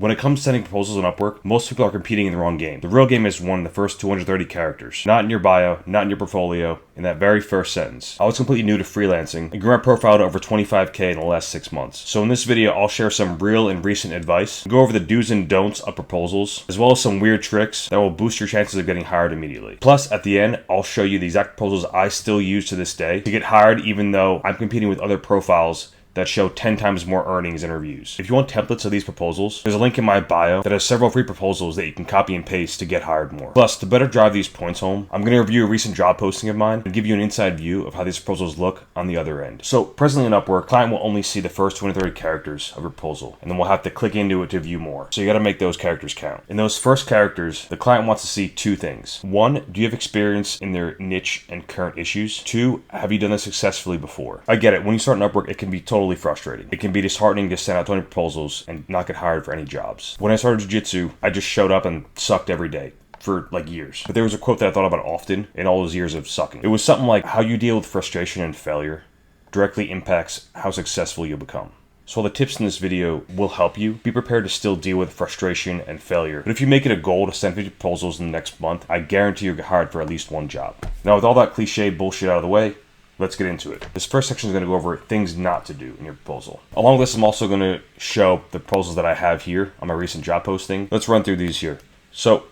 When it comes to sending proposals on Upwork, most people are competing in the wrong game. The real game is won in the first 230 characters. Not in your bio, not in your portfolio, in that very first sentence. I was completely new to freelancing and grew my profile to over 25K in the last 6 months. So in this video, I'll share some real and recent advice, go over the do's and don'ts of proposals, as well as some weird tricks that will boost your chances of getting hired immediately. Plus, at the end, I'll show you the exact proposals I still use to this day to get hired, even though I'm competing with other profiles that show 10 times more earnings and reviews. If you want templates of these proposals, there's a link in my bio that has several free proposals that you can copy and paste to get hired more. Plus, to better drive these points home, I'm going to review a recent job posting of mine and give you an inside view of how these proposals look on the other end. So, presently in Upwork, client will only see the first 230 characters of your proposal, and then we'll have to click into it to view more. So you got to make those characters count. In those first characters, the client wants to see two things. One, do you have experience in their niche and current issues? Two, have you done this successfully before? I get it. When you start in Upwork, it can be totally frustrating. It can be disheartening to send out 20 proposals and not get hired for any jobs. When I started jiu-jitsu, I just showed up and sucked every day for like years. But there was a quote that I thought about often in all those years of sucking. It was something like, how you deal with frustration and failure directly impacts how successful you'll become. So all the tips in this video will help you. Be prepared to still deal with frustration and failure. But if you make it a goal to send 50 proposals in the next month, I guarantee you'll get hired for at least one job. Now, with all that cliche bullshit out of the way, let's get into it. This first section is going to go over things not to do in your proposal. Along with this, I'm also going to show the proposals that I have here on my recent job posting. Let's run through these here. So,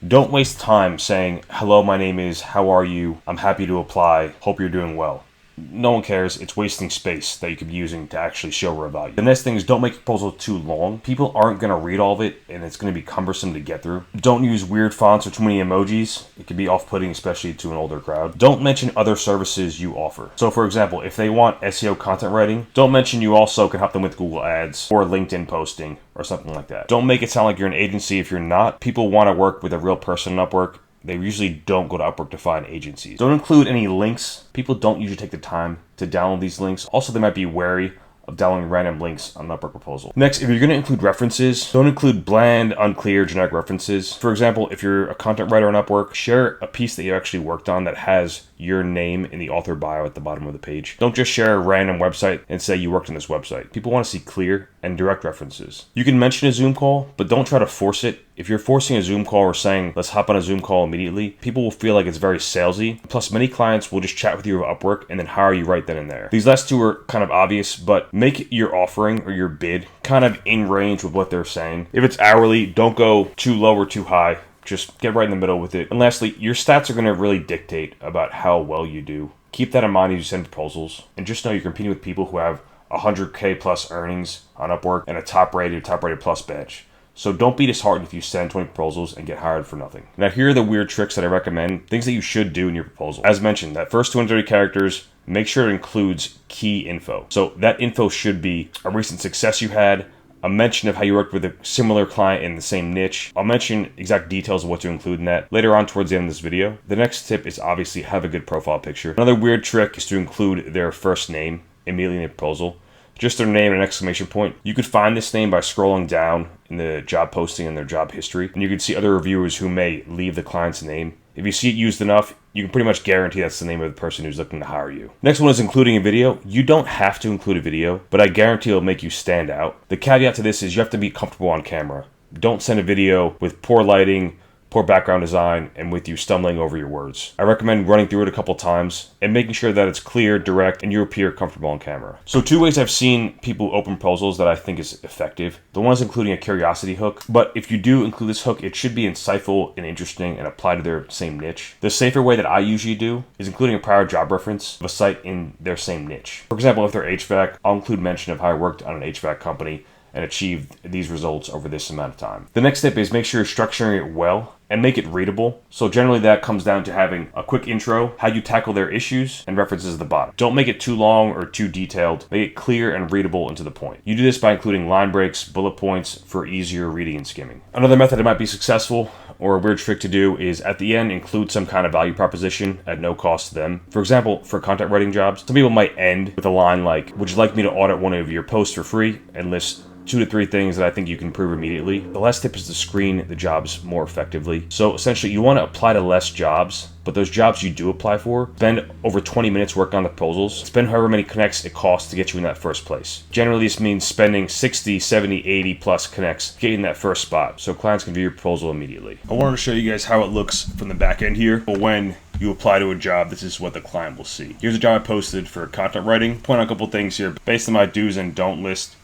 don't waste time saying, hello, my name is, how are you? I'm happy to apply. Hope you're doing well. No one cares. It's wasting space that you could be using to actually show real value. The next thing is don't make your proposal too long. People aren't going to read all of it, and it's going to be cumbersome to get through. Don't use weird fonts or too many emojis. It can be off-putting, especially to an older crowd. Don't mention other services you offer. So, for example, if they want SEO content writing, don't mention you also can help them with Google Ads or LinkedIn posting or something like that. Don't make it sound like you're an agency if you're not. People want to work with a real person on Upwork. They usually don't go to Upwork to find agencies. Don't include any links. People don't usually take the time to download these links. Also, they might be wary of downloading random links on an Upwork proposal. Next, if you're going to include references, don't include bland, unclear, generic references. For example, if you're a content writer on Upwork, share a piece that you actually worked on that has your name in the author bio at the bottom of the page. Don't just share a random website and say you worked on this website. People want to see clear and direct references. You can mention a Zoom call, but don't try to force it. If you're forcing a Zoom call or saying, let's hop on a Zoom call immediately, people will feel like it's very salesy. Plus, many clients will just chat with you over Upwork and then hire you right then and there. These last two are kind of obvious, but make your offering or your bid kind of in range with what they're saying. If it's hourly, don't go too low or too high. Just get right in the middle with it. And lastly, your stats are going to really dictate about how well you do. Keep that in mind as you send proposals. And just know you're competing with people who have 100K plus earnings on Upwork and a top rated plus badge. So don't be disheartened if you send 20 proposals and get hired for nothing. Now, here are the weird tricks that I recommend, things that you should do in your proposal. As mentioned, that first 230 characters, make sure it includes key info. So that info should be a recent success you had, a mention of how you worked with a similar client in the same niche. I'll mention exact details of what to include in that later on towards the end of this video. The next tip is obviously have a good profile picture. Another weird trick is to include their first name immediately in the proposal. Just their name and an exclamation point. You could find this name by scrolling down in the job posting and their job history, and you can see other reviewers who may leave the client's name. If you see it used enough, you can pretty much guarantee that's the name of the person who's looking to hire you. Next one is including a video. You don't have to include a video, but I guarantee it'll make you stand out. The caveat to this is you have to be comfortable on camera. Don't send a video with poor lighting, poor background design, and with you stumbling over your words. I recommend running through it a couple times and making sure that it's clear, direct, and you appear comfortable on camera. So two ways I've seen people open proposals that I think is effective. The one is including a curiosity hook, but if you do include this hook, it should be insightful and interesting and apply to their same niche. The safer way that I usually do is including a prior job reference of a site in their same niche. For example, if they're HVAC, I'll include mention of how I worked on an HVAC company and achieved these results over this amount of time. The next step is make sure you're structuring it well and make it readable. So generally that comes down to having a quick intro, how you tackle their issues, and references at the bottom. Don't make it too long or too detailed. Make it clear and readable and to the point. You do this by including line breaks, bullet points for easier reading and skimming. Another method that might be successful or a weird trick to do is at the end include some kind of value proposition at no cost to them. For example, for content writing jobs, some people might end with a line like, would you like me to audit one of your posts for free, and list 2 to 3 things that I think you can prove immediately. The last tip is to screen the jobs more effectively. quickly. So essentially, you want to apply to less jobs, but those jobs you do apply for, spend over 20 minutes working on the proposals, spend however many connects it costs to get you in that first place. Generally, this means spending 60, 70, 80 plus connects to get you in that first spot, so clients can view your proposal immediately. I wanted to show you guys how it looks from the back end here, but when you apply to a job, this is what the client will see. Here's a job I posted for content writing. Point out a couple things here based on my do's and don't list.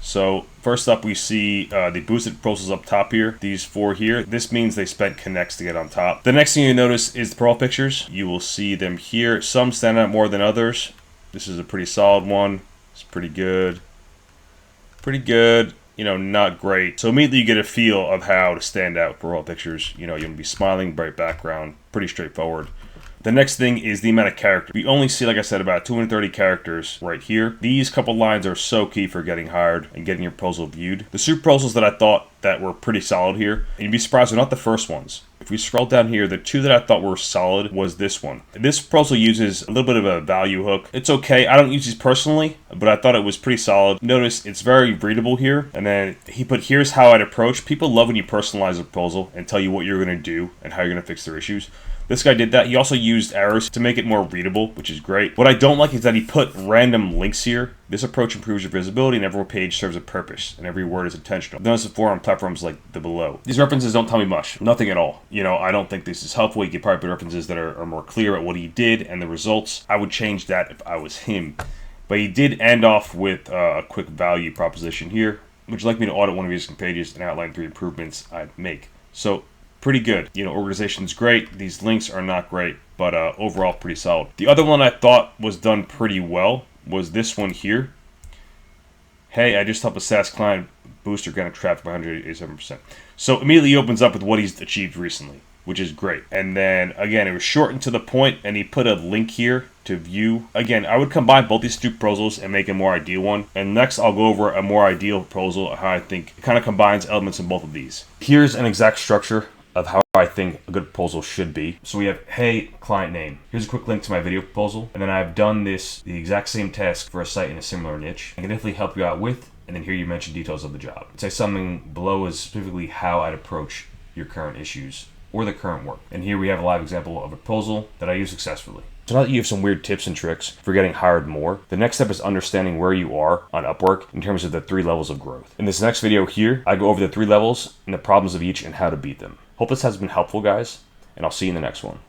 So first up, we see the boosted proposals up top here, these 4 here. This means they spent connects to get on top. The next thing you notice is the profile pictures. You will see them here. Some stand out more than others. This is a pretty solid one. It's pretty good. Pretty good. You know, not great. So immediately you get a feel of how to stand out with profile pictures. You know, you're going to be smiling, bright background, pretty straightforward. The next thing is the amount of characters. We only see, like I said, about 230 characters right here. These couple lines are so key for getting hired and getting your proposal viewed. The super proposals that I thought that were pretty solid here, and you'd be surprised they're not the first ones. If we scroll down here, the 2 that I thought were solid was this one. This proposal uses a little bit of a value hook. It's okay. I don't use these personally, but I thought it was pretty solid. Notice it's very readable here. And then he put, here's how I'd approach. People love when you personalize a proposal and tell you what you're going to do and how you're going to fix their issues. This guy did that. He also used arrows to make it more readable, which is great. What I don't like is that he put random links here. This approach improves your visibility, and every page serves a purpose, and every word is intentional. I've done this before on platforms like the below. These references don't tell me much. Nothing at all. You know, I don't think this is helpful. You could probably put references that are more clear at what he did and the results. I would change that if I was him. But he did end off with a quick value proposition here. Would you like me to audit one of your existing pages and outline 3 improvements I'd make? So, pretty good. You know, organization's great. These links are not great, but overall pretty solid. The other one I thought was done pretty well was this one here. Hey, I just helped a SaaS client boost organic traffic by 187%. So immediately he opens up with what he's achieved recently, which is great. And then again, it was short and to the point, and he put a link here to view. Again, I would combine both these 2 proposals and make a more ideal one. And next I'll go over a more ideal proposal, how I think it kind of combines elements in both of these. Here's an exact structure of how I think a good proposal should be. So we have, hey, client name. Here's a quick link to my video proposal. And then I've done the exact same task for a site in a similar niche. I can definitely help you out with, and then here you mention details of the job. I'd say something below is specifically how I'd approach your current issues or the current work. And here we have a live example of a proposal that I use successfully. So now that you have some weird tips and tricks for getting hired more, the next step is understanding where you are on Upwork in terms of the 3 levels of growth. In this next video here, I go over the 3 levels and the problems of each and how to beat them. Hope this has been helpful, guys, and I'll see you in the next one.